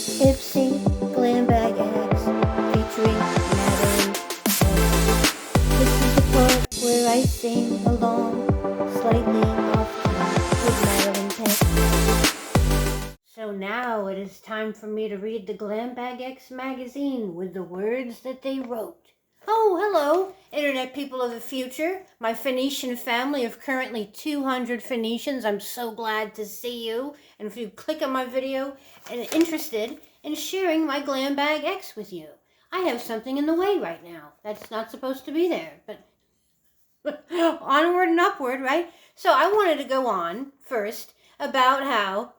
Ipsy Glam Bag X featuring Madelaine Petsch. This is the part where I sing along slightly off key with Madelaine Petsch. So now it is time for me to read the Glam Bag X magazine with the words that they wrote. Oh, hello, Internet people of the future, my Phoenician family of currently 200 Phoenicians. I'm so glad to see you. And if you click on my video and interested in sharing my Glam Bag X with you, I have something in the way right now. That's not supposed to be there, but onward and upward, right? So I wanted to go on first about how,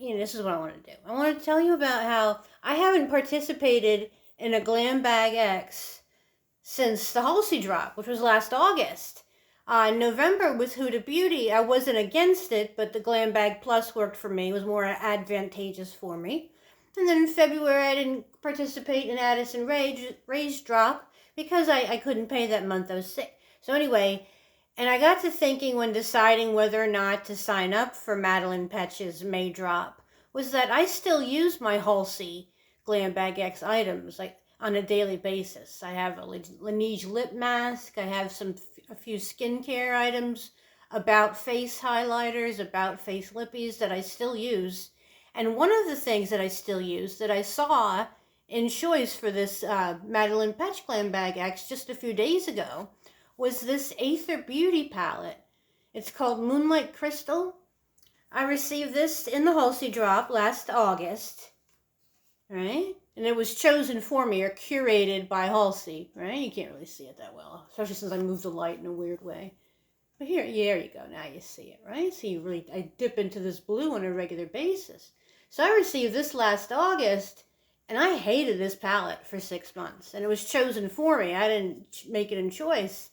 this is what I want to do. I want to tell you about how I haven't participated in a Glam Bag X since the Halsey drop, which was last August. November with Huda Beauty, I wasn't against it, but the Glam Bag Plus worked for me. It was more advantageous for me. And then in February, I didn't participate in Addison Rae's drop because I couldn't pay that month. I was sick. So anyway, and I got to thinking when deciding whether or not to sign up for Madelaine Petsch's May drop, was that I still use my Halsey Glam Bag X items like on a daily basis. I have a Laneige lip mask. I have a few skincare items, about face highlighters, about face lippies that I still use. And one of the things that I still use that I saw in choice for this Madelaine Petsch Glam Bag X just a few days ago was this Aether Beauty palette. It's called Moonlight Crystal. I received this in the Halsey drop last August, right? And it was chosen for me or curated by Halsey, right? You can't really see it that well, especially since I moved the light in a weird way. But here, yeah, there you go. Now you see it, right? So I dip into this blue on a regular basis. So I received this last August, and I hated this palette for 6 months. And it was chosen for me. I didn't make it in choice.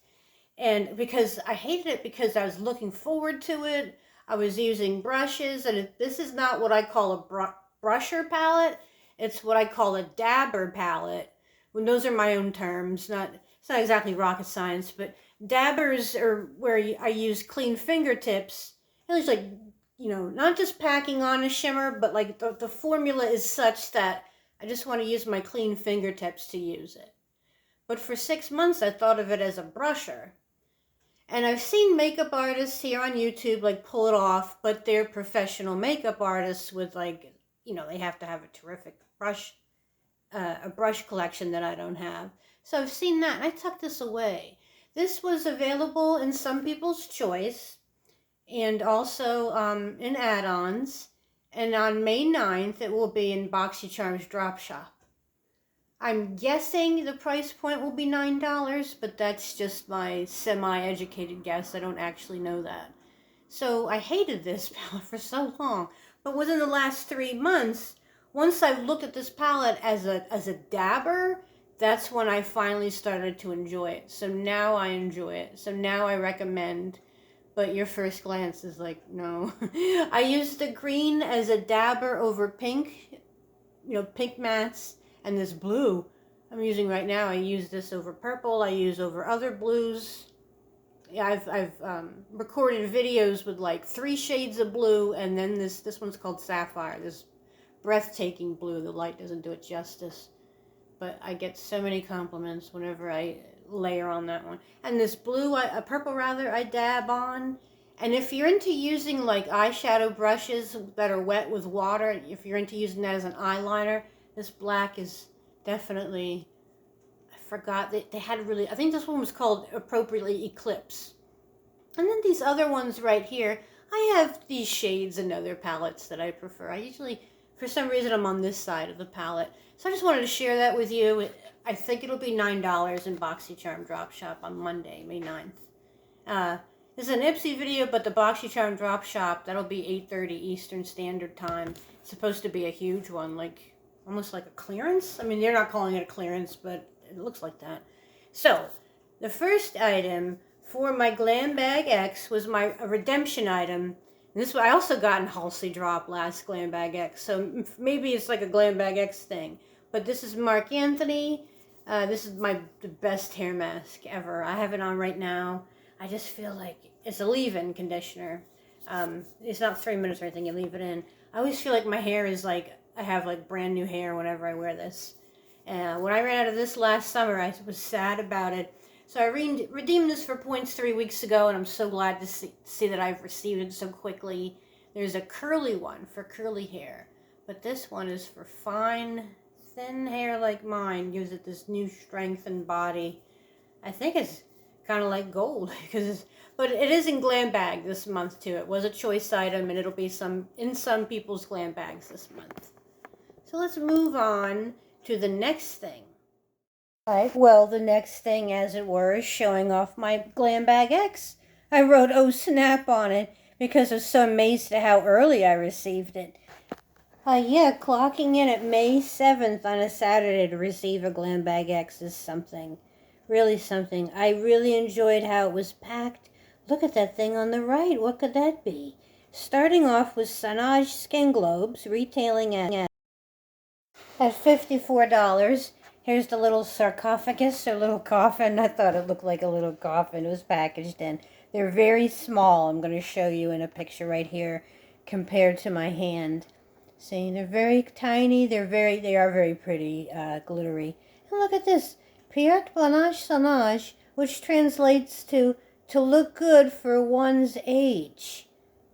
And because I hated it because I was looking forward to it. I was using brushes, and this is not what I call a brusher palette. It's what I call a dabber palette. Well, those are my own terms. It's not exactly rocket science, but dabbers are where I use clean fingertips. And it's like, not just packing on a shimmer, but like the formula is such that I just want to use my clean fingertips to use it. But for 6 months, I thought of it as a brusher. And I've seen makeup artists here on YouTube like pull it off, but they're professional makeup artists with like, they have to have a terrific a brush collection that I don't have. So I've seen that, and I tucked this away. This was available in some people's choice, and also in add-ons. And on May 9th, it will be in BoxyCharm's drop shop. I'm guessing the price point will be $9, but that's just my semi-educated guess. I don't actually know that. So I hated this palette for so long. But within the last 3 months, once I've looked at this palette as a dabber, that's when I finally started to enjoy it. So now I enjoy it. So now I recommend, but your first glance is like, no. I use the green as a dabber over pink, pink mattes, and this blue I'm using right now. I use this over purple. I use over other blues. Yeah, I've recorded videos with like 3 shades of blue, and then this one's called Sapphire, this breathtaking blue. The light doesn't do it justice, but I get so many compliments whenever I layer on that one. And this blue, purple rather, I dab on. And if you're into using like eyeshadow brushes that are wet with water, if you're into using that as an eyeliner, this black is definitely, I forgot, they had really, I think this one was called appropriately Eclipse. And then these other ones right here, I have these shades and other palettes that I prefer. I usually, for some reason, I'm on this side of the palette. So I just wanted to share that with you. I think it'll be $9 in BoxyCharm Drop Shop on Monday, May 9th. This is an Ipsy video, but the BoxyCharm Drop Shop, that'll be 8:30 Eastern Standard Time. It's supposed to be a huge one, like almost like a clearance. I mean, they're not calling it a clearance, but it looks like that. So, the first item for my Glam Bag X was a redemption item. And this I also got in Halsey drop last Glam Bag X, so maybe it's like a Glam Bag X thing. But this is Marc Anthony. This is the best hair mask ever. I have it on right now. I just feel like it's a leave-in conditioner. It's not 3 minutes or anything. You leave it in. I always feel like my hair is like I have like brand new hair whenever I wear this. And when I ran out of this last summer, I was sad about it. So I redeemed this for points 3 weeks ago, and I'm so glad to see that I've received it so quickly. There's a curly one for curly hair, but this one is for fine, thin hair like mine. Gives it this new strength and body. I think it's kind of like gold but it is in Glam Bag this month too. It was a choice item, and it'll be in some people's Glam Bags this month. So let's move on to the next thing. Right, well, the next thing, as it were, is showing off my Glam Bag X. I wrote "Oh Snap" on it because I was so amazed at how early I received it. Yeah, clocking in at May 7th on a Saturday to receive a Glam Bag X is something. Really something. I really enjoyed how it was packed. Look at that thing on the right. What could that be? Starting off with Sanage Skin Globes, retailing at $54. Here's the little sarcophagus or little coffin. I thought it looked like a little coffin. It was packaged in. They're very small. I'm going to show you in a picture right here compared to my hand. See, they're very tiny. They are very pretty, glittery. And look at this. Pierre Blanche Sanage, which translates to look good for one's age.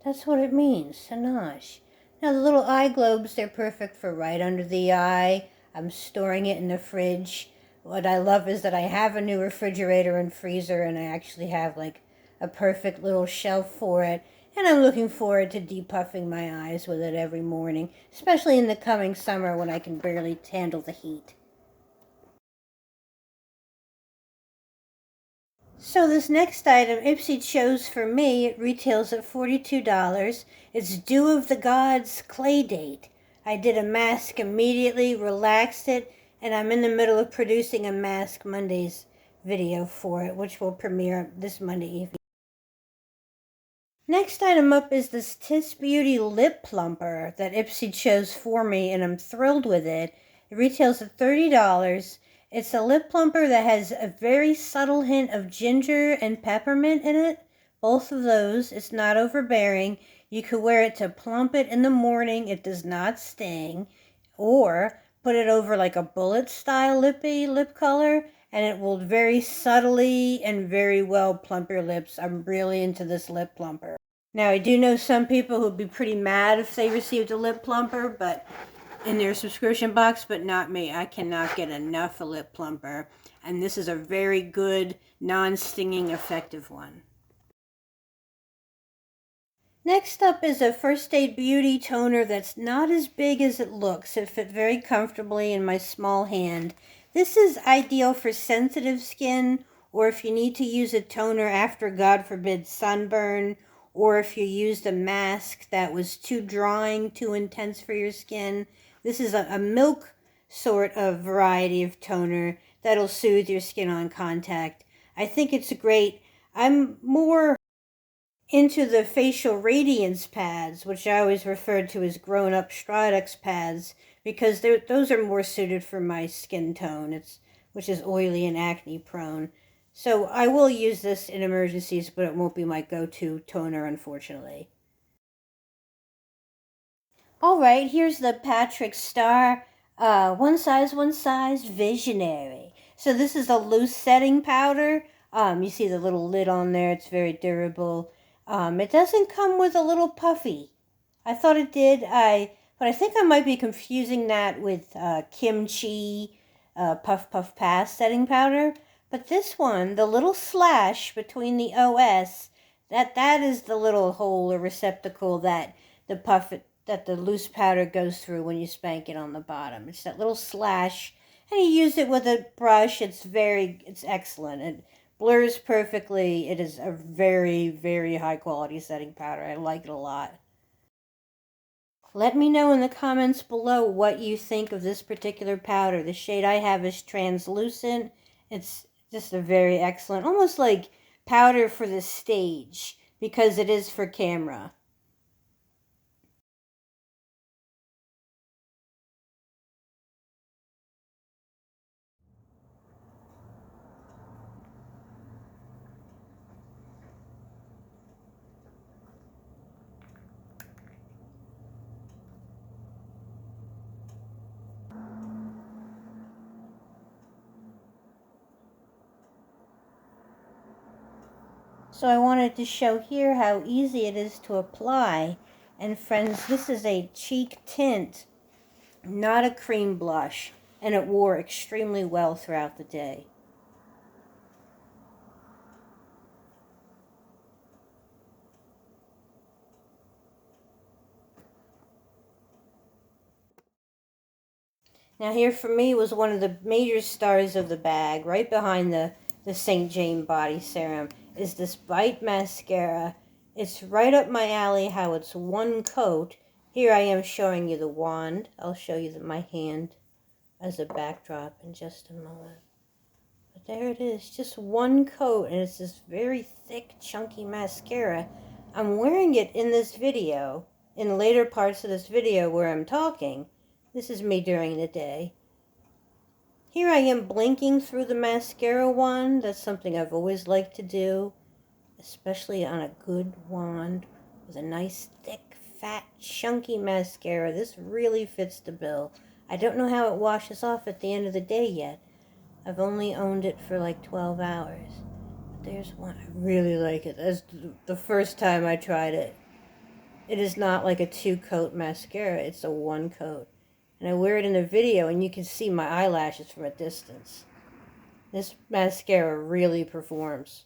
That's what it means, Sanage. Now, the little eye globes, they're perfect for right under the eye. I'm storing it in the fridge. What I love is that I have a new refrigerator and freezer, and I actually have like a perfect little shelf for it. And I'm looking forward to depuffing my eyes with it every morning, especially in the coming summer when I can barely handle the heat. So this next item, Ipsy chose for me. It retails at $42. It's Dew of the Gods Clay Date. I did a mask immediately, relaxed it, and I'm in the middle of producing a Mask Mondays video for it, which will premiere this Monday evening. Next item up is this Tis Beauty Lip Plumper that Ipsy chose for me, and I'm thrilled with it. It retails at $30. It's a lip plumper that has a very subtle hint of ginger and peppermint in it. Both of those. It's not overbearing. You could wear it to plump it in the morning. It does not sting. Or put it over like a bullet style lip color, and it will very subtly and very well plump your lips. I'm really into this lip plumper. Now, I do know some people who would be pretty mad if they received a lip plumper, but in their subscription box, but not me. I cannot get enough of lip plumper, and this is a very good, non-stinging, effective one. Next up is a First Aid Beauty toner that's not as big as it looks. It fit very comfortably in my small hand. This is ideal for sensitive skin, or if you need to use a toner after, God forbid, sunburn, or if you used a mask that was too drying, too intense for your skin. This is a milk sort of variety of toner that'll soothe your skin on contact. I think it's great. I'm more into the facial radiance pads, which I always referred to as grown-up Stridex pads, because those are more suited for my skin tone, which is oily and acne prone. So I will use this in emergencies, but it won't be my go-to toner, unfortunately. All right, here's the Patrick Star One Size Visionary. So this is a loose setting powder. You see the little lid on there. It's very durable. It doesn't come with a little puffy. I thought it did. But I think I might be confusing that with Kimchi Puff Puff Pass setting powder. But this one, the little slash between the OS, that is the little hole or receptacle that the loose powder goes through when you spank it on the bottom. It's that little slash, and you use it with a brush. It's excellent. It blurs perfectly. It is a very, very high quality setting powder. I like it a lot. Let me know in the comments below what you think of this particular powder. The shade I have is translucent. It's just a very excellent, almost like powder for the stage, because it is for camera. So I wanted to show here how easy it is to apply. And friends, this is a cheek tint, not a cream blush, and it wore extremely well throughout the day. Now here for me was one of the major stars of the bag, right behind the St. Jane Body Serum, is this Bite Mascara. It's right up my alley how it's one coat. Here I am showing you the wand. I'll show you my hand as a backdrop in just a moment. But there it is, just one coat, and it's this very thick, chunky mascara. I'm wearing it in this video, in the later parts of this video where I'm talking. This is me during the day. Here I am blinking through the mascara wand. That's something I've always liked to do, especially on a good wand with a nice, thick, fat, chunky mascara. This really fits the bill. I don't know how it washes off at the end of the day yet. I've only owned it for like 12 hours. But there's one. I really like it. That's the first time I tried it. It is not like a 2-coat mascara. It's a 1-coat. And I wear it in the video, and you can see my eyelashes from a distance. This mascara really performs.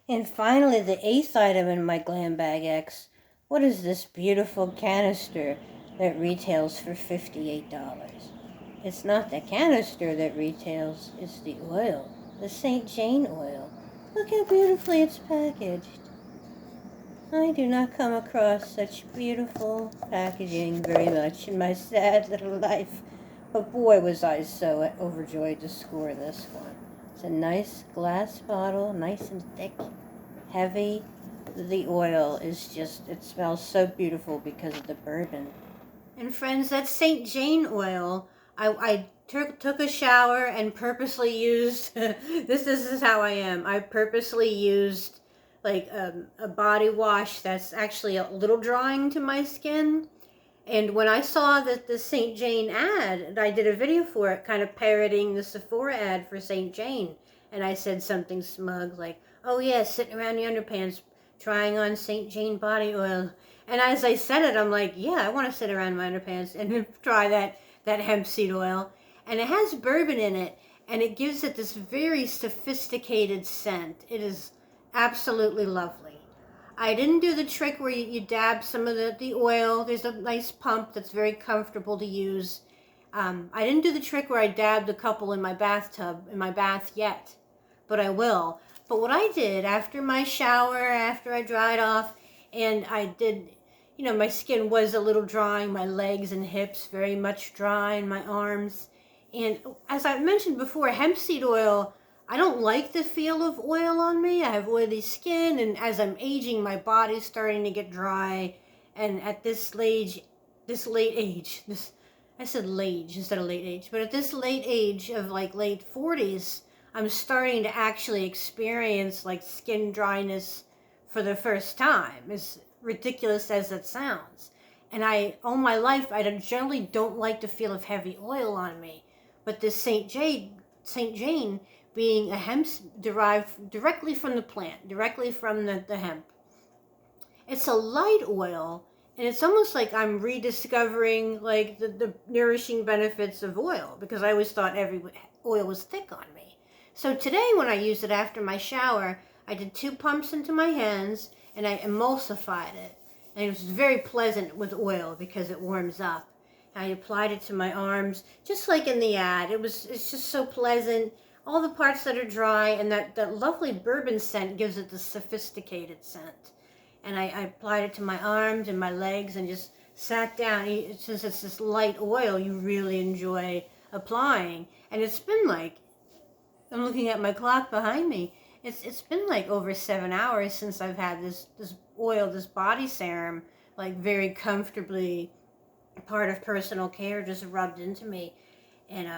And finally, the 8th item in my Glam Bag X. What is this beautiful canister that retails for $58? It's not the canister that retails, it's the oil. The St. Jane oil. Look how beautifully it's packaged. I do not come across such beautiful packaging very much in my sad little life. But boy, was I so overjoyed to score this one. It's a nice glass bottle, nice and thick, heavy. The oil is just, it smells so beautiful because of the bourbon. And friends, that's St. Jane oil. I took a shower and purposely used, this is how I am. I purposely used like a body wash that's actually a little drying to my skin. And when I saw that the St. Jane ad, and I did a video for it, kind of parroting the Sephora ad for St. Jane, and I said something smug like, oh yeah, sitting around the underpants trying on St. Jane body oil. And as I said it, I'm like, yeah, I want to sit around my underpants and try that hemp seed oil. And it has bourbon in it, and it gives it this very sophisticated scent. It is absolutely lovely. I didn't do the trick where you dab some of the oil. There's a nice pump that's very comfortable to use. I didn't do the trick where I dabbed a couple in my bathtub, in my bath yet, but I will. But what I did after my shower, after I dried off, and I did, you know, my skin was a little dry, my legs and hips very much dry, and my arms. And as I mentioned before, hemp seed oil, I don't like the feel of oil on me. I have oily skin, and as I'm aging, my body's starting to get dry. And at this late age, I said late instead of late age, but at this late age of like late 40s, I'm starting to actually experience like skin dryness for the first time, as ridiculous as it sounds. And all my life, I generally don't like the feel of heavy oil on me. But this St. Jane being a hemp derived directly from the plant, directly from the hemp. It's a light oil, and it's almost like I'm rediscovering like the nourishing benefits of oil, because I always thought every oil was thick on me. So today when I used it after my shower, I did 2 pumps into my hands, and I emulsified it. And it was very pleasant with oil because it warms up. I applied it to my arms, just like in the ad. It's just so pleasant. All the parts that are dry, and that lovely bourbon scent gives it the sophisticated scent. And I applied it to my arms and my legs and just sat down. Since it's this light oil, you really enjoy applying. And it's been like, I'm looking at my clock behind me, it's been like over 7 hours since I've had this oil, this body serum, like very comfortably part of personal care just rubbed into me. And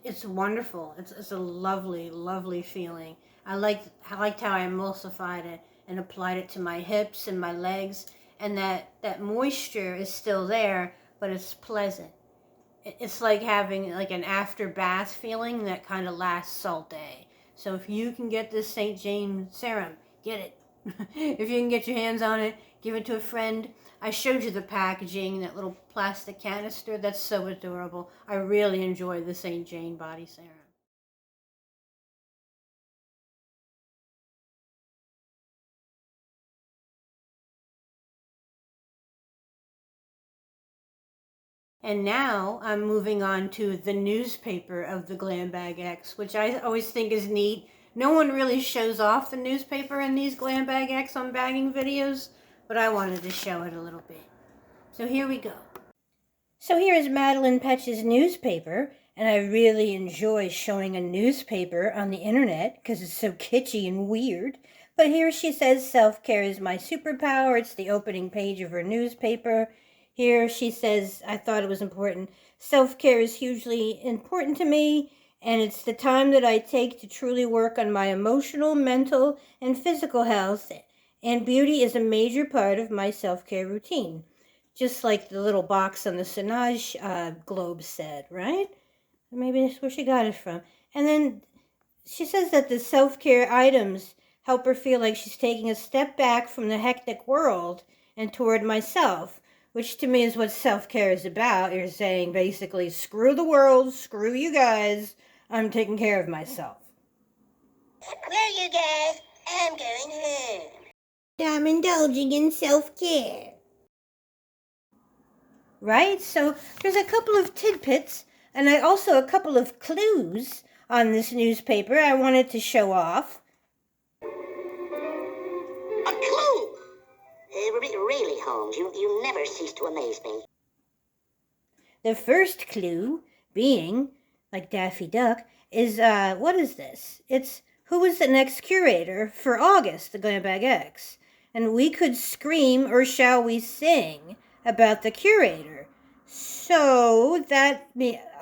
it's wonderful. It's a lovely, lovely feeling. I liked how I emulsified it and applied it to my hips and my legs, and that moisture is still there, but it's pleasant. It's like having like an after bath feeling that kind of lasts all day. So if you can get this St. James serum, get it. If you can get your hands on it, give it to a friend. I showed you the packaging, that little plastic canister. That's so adorable. I really enjoy the St. Jane body serum. And now I'm moving on to the newspaper of the Glam Bag X, which I always think is neat. No one really shows off the newspaper in these Glam Bag X unbagging videos, but I wanted to show it a little bit. So here we go. So here is Madelaine Petsch's newspaper, and I really enjoy showing a newspaper on the internet because it's so kitschy and weird. But here she says self-care is my superpower. It's the opening page of her newspaper. Here she says, I thought it was important. Self-care is hugely important to me, and it's the time that I take to truly work on my emotional, mental, and physical health, and beauty is a major part of my self-care routine. Just like the little box on the Sinage globe said, right? Maybe that's where she got it from. And then she says that the self-care items help her feel like she's taking a step back from the hectic world and toward myself, which to me is what self-care is about. You're saying basically, screw the world, screw you guys, I'm taking care of myself. Screw you guys, I'm going home. I'm indulging in self-care. Right? So there's a couple of tidbits and also a couple of clues on this newspaper I wanted to show off. A clue? Really, Holmes, you never cease to amaze me. The first clue being, like Daffy Duck, is, what is this? It's who is the next curator for August, the Glam Bag X? And we could scream, or shall we sing, about the curator. So that,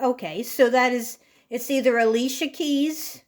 okay, so that is, it's either Alicia Keys'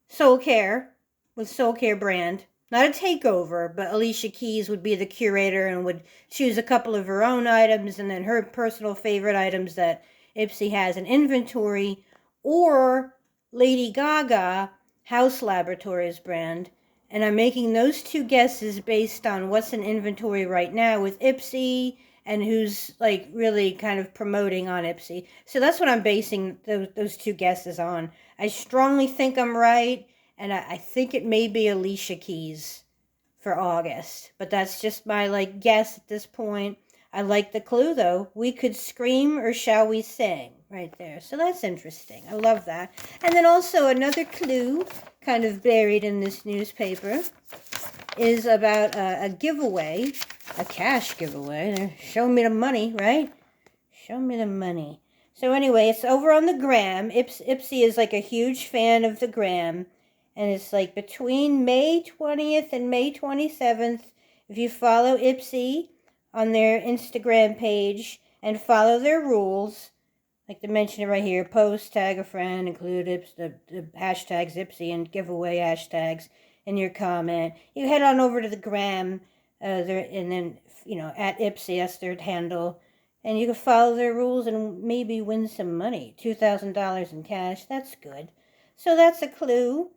Soul Care, with Soul Care brand, not a takeover, but Alicia Keys would be the curator and would choose a couple of her own items and then her personal favorite items that Ipsy has in inventory, or Lady Gaga, House Laboratories brand. And I'm making those two guesses based on what's in inventory right now with Ipsy and who's like really kind of promoting on Ipsy. So that's what I'm basing those two guesses on. I strongly think I'm right, and I think it may be Alicia Keys for August. But that's just my like guess at this point. I like the clue though. We could scream or shall we sing? Right there. So that's interesting. I love that. And then also another clue kind of buried in this newspaper is about a giveaway, a cash giveaway. Show me the money, right? Show me the money. So anyway, it's over on the gram. Ipsy is like a huge fan of the gram. And it's like between May 20th and May 27th. If you follow Ipsy on their Instagram page and follow their rules, like to mention it right here, post, tag a friend, include the hashtags Ipsy and giveaway hashtags in your comment. You head on over to the gram, and then, at Ipsy, that's their handle. And you can follow their rules and maybe win some money. $2,000 in cash, that's good. So that's a clue.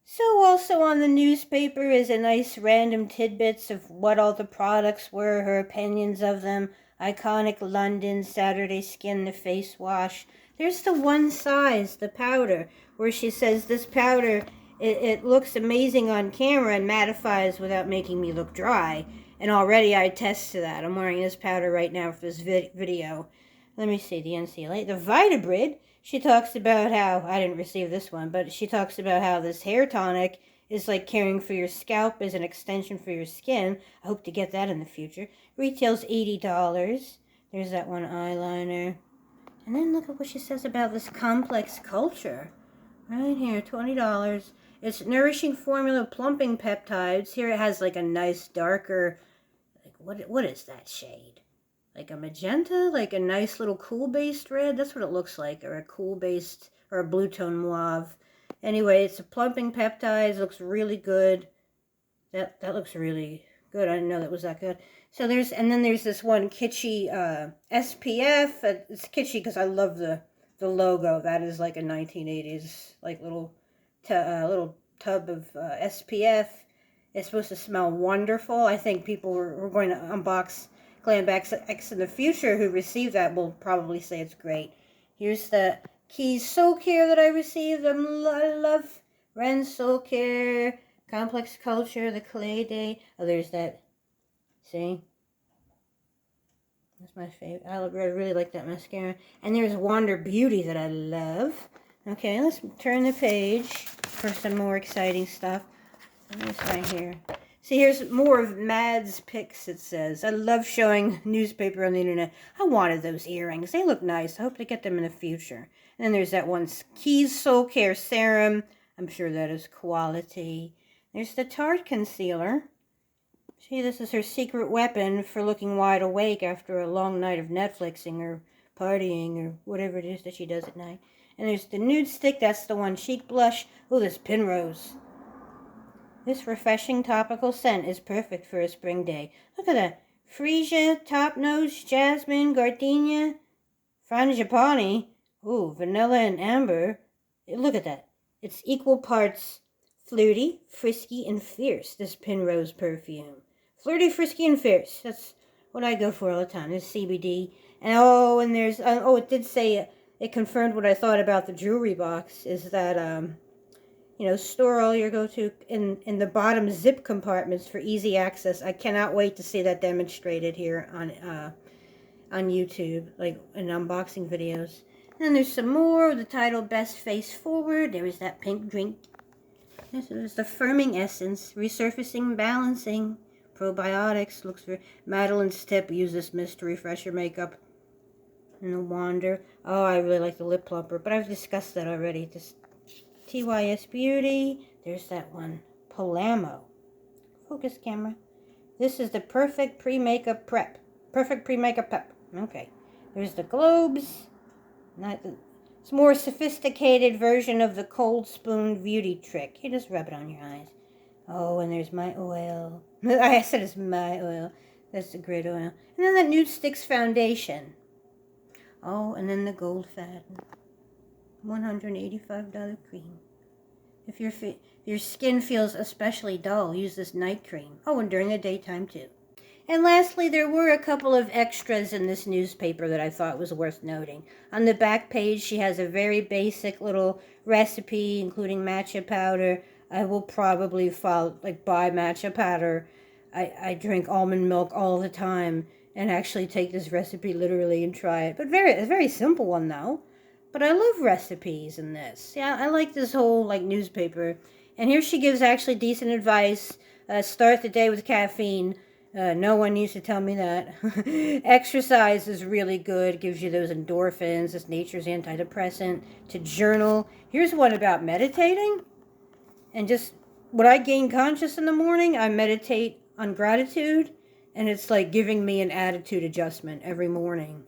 So also on the newspaper is a nice random tidbits of what all the products were, her opinions of them. Iconic London, Saturday Skin, the face wash. There's the one size, the powder, where she says this powder, it looks amazing on camera and mattifies without making me look dry. And already I attest to that. I'm wearing this powder right now for this video. Let me see, the NCLA. The Vitabrid, she talks about how, I didn't receive this one, but she talks about how this hair tonic is like caring for your scalp as an extension for your skin. I hope to get that in the future. Retails $80. There's that one eyeliner. And then look at what she says about this complex culture. Right here, $20. It's nourishing formula plumping peptides. Here it has like a nice darker, like what is that shade? Like a magenta? Like a nice little cool-based red? That's what it looks like. Or a cool-based, or a blue tone mauve. Anyway, it's a plumping peptides. Looks really good. That looks really good. I didn't know that was that good. So and then there's this one kitschy SPF. It's kitschy because I love the the logo. That is like a 1980s, like little tub of SPF. It's supposed to smell wonderful. I think people who are going to unbox Glam Bag X in the future who receive that will probably say it's great. Here's the Keys Soul Care that I received. I love Ren Soul Care, Complex Culture, the Clay Day. Oh, there's that. See? That's my favorite. I really like that mascara. And there's Wander Beauty that I love. Okay, let's turn the page for some more exciting stuff. This right here. See, here's more of Mad's picks, it says. I love showing newspaper on the internet. I wanted those earrings. They look nice. I hope to get them in the future. And then there's that one Keys Soul Care Serum. I'm sure that is quality. There's the Tarte Concealer. See, this is her secret weapon for looking wide awake after a long night of Netflixing or partying or whatever it is that she does at night. And there's the Nude Stick. That's the one. Cheek Blush. Oh, this Penrose. This refreshing topical scent is perfect for a spring day. Look at that. Freesia, Top Notes, Jasmine, Gardenia, Frangipani. Ooh, vanilla and amber. Look at that. It's equal parts flirty, frisky, and fierce, this Penrose perfume. Flirty, frisky, and fierce. That's what I go for all the time. There's CBD. And there's, it did say, it confirmed what I thought about the jewelry box, is that, store all your go-to in the bottom zip compartments for easy access. I cannot wait to see that demonstrated here on YouTube, like in unboxing videos. And then there's some more. The title Best Face Forward. There is that pink drink. This is the Firming Essence, Resurfacing, Balancing, Probiotics. Looks for Madeleine's tip. Use this mist to refresh your makeup. And the Wander. Oh, I really like the lip plumper, but I've discussed that already. Just TYS Beauty. There's that one. Palamo. Focus camera. This is the perfect pre-makeup prep. Perfect pre-makeup prep. Okay. There's the Globes. It's a more sophisticated version of the cold spoon beauty trick. You just rub it on your eyes. Oh, and there's my oil. I said it's my oil. That's the grid oil. And then the Nude Sticks foundation. Oh, and then the Gold Faden. $185 cream. If your skin feels especially dull, use this night cream. Oh, and during the daytime too. And lastly, there were a couple of extras in this newspaper that I thought was worth noting. On the back page, she has a very basic little recipe, including matcha powder. I will probably buy matcha powder. I drink almond milk all the time and actually take this recipe literally and try it. But a very simple one, though. But I love recipes in this. Yeah, I like this whole, newspaper. And here she gives actually decent advice. Start the day with caffeine. No one used to tell me that. Exercise is really good. Gives you those endorphins. It's nature's antidepressant. To journal. Here's one about meditating. And just, when I gain conscious in the morning, I meditate on gratitude. And it's like giving me an attitude adjustment every morning.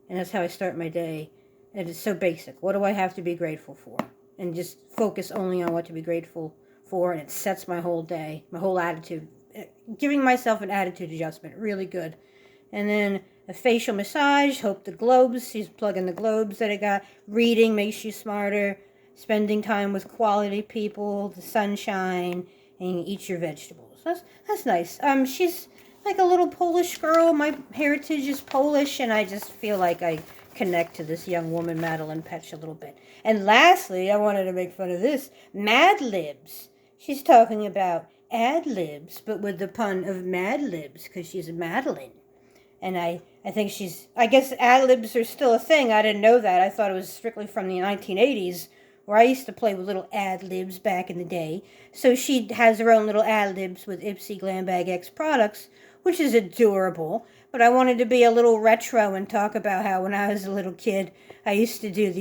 And that's how I start my day. And it's so basic. What do I have to be grateful for? And just focus only on what to be grateful for. And it sets my whole day, my whole attitude. Giving myself an attitude adjustment. Really good. And then a facial massage. Hope the globes. She's plugging the globes that I got. Reading makes you smarter. Spending time with quality people. The sunshine. And eat your vegetables. That's nice. She's like a little Polish girl. My heritage is Polish. And I just feel like I connect to this young woman, Madelaine Petsch, a little bit. And lastly, I wanted to make fun of this. Mad Libs. She's talking about ad libs, but with the pun of Mad Libs, because she's a Madeleine. And I think I guess ad libs are still a thing. I didn't know that. I thought it was strictly from the 1980s, where I used to play with little ad libs back in the day. So she has her own little ad libs with Ipsy Glam Bag X products, which is adorable. But I wanted to be a little retro and talk about how when I was a little kid, I used to do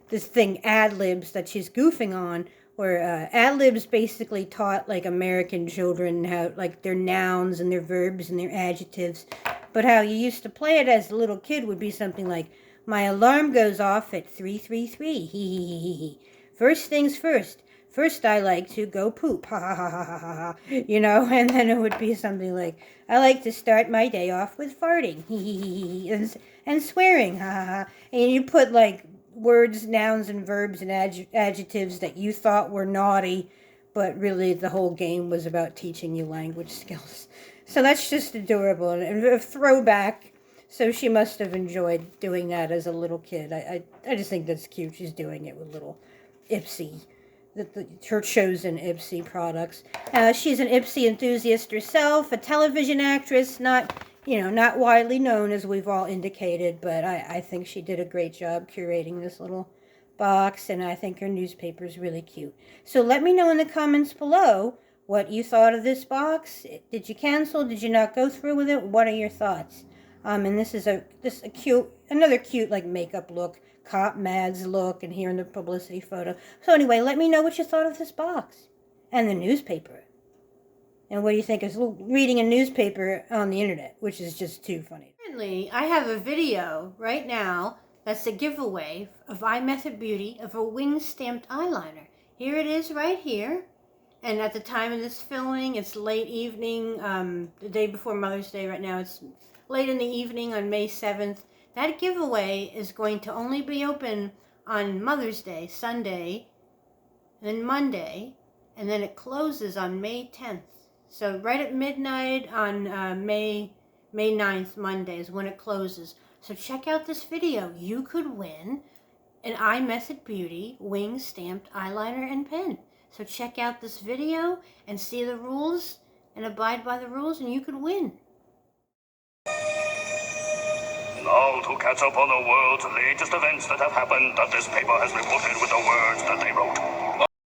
this thing, ad libs, that she's goofing on, where ad libs basically taught American children how their nouns and their verbs and their adjectives. But how you used to play it as a little kid would be something like, my alarm goes off at 3:33. Hee hee hee hee hee. First things first. First I like to go poop. Ha ha ha ha ha ha. And then it would be something like, I like to start my day off with farting. Hee hee hee hee. And swearing. Ha ha ha. And you put words, nouns, and verbs and adjectives that you thought were naughty, but really the whole game was about teaching you language skills. So that's just adorable and a throwback. So she must have enjoyed doing that as a little kid. I just think that's cute. She's doing it with little Ipsy, her chosen Ipsy products. She's an Ipsy enthusiast herself, a television actress, not widely known as we've all indicated, but I think she did a great job curating this little box, and I think her newspaper is really cute. So let me know in the comments below what you thought of this box. Did you cancel? Did you not go through with it? What are your thoughts? And this is another cute like makeup look, Cop Mads look, and here in the publicity photo. So anyway, let me know what you thought of this box and the newspaper. And what do you think of reading a newspaper on the internet, which is just too funny. Currently, I have a video right now that's a giveaway of iMethod Beauty of a wing stamped eyeliner. Here it is right here. And at the time of this filming, it's late evening, the day before Mother's Day right now. It's late in the evening on May 7th. That giveaway is going to only be open on Mother's Day, Sunday, then Monday, and then it closes on May 10th. So right at midnight on May 9th, Monday, is when it closes. So check out this video. You could win an iMethod Beauty wing stamped eyeliner and pen. So check out this video and see the rules and abide by the rules, and you could win. Now to catch up on the world's latest events that have happened, that this paper has reported with the words that they wrote.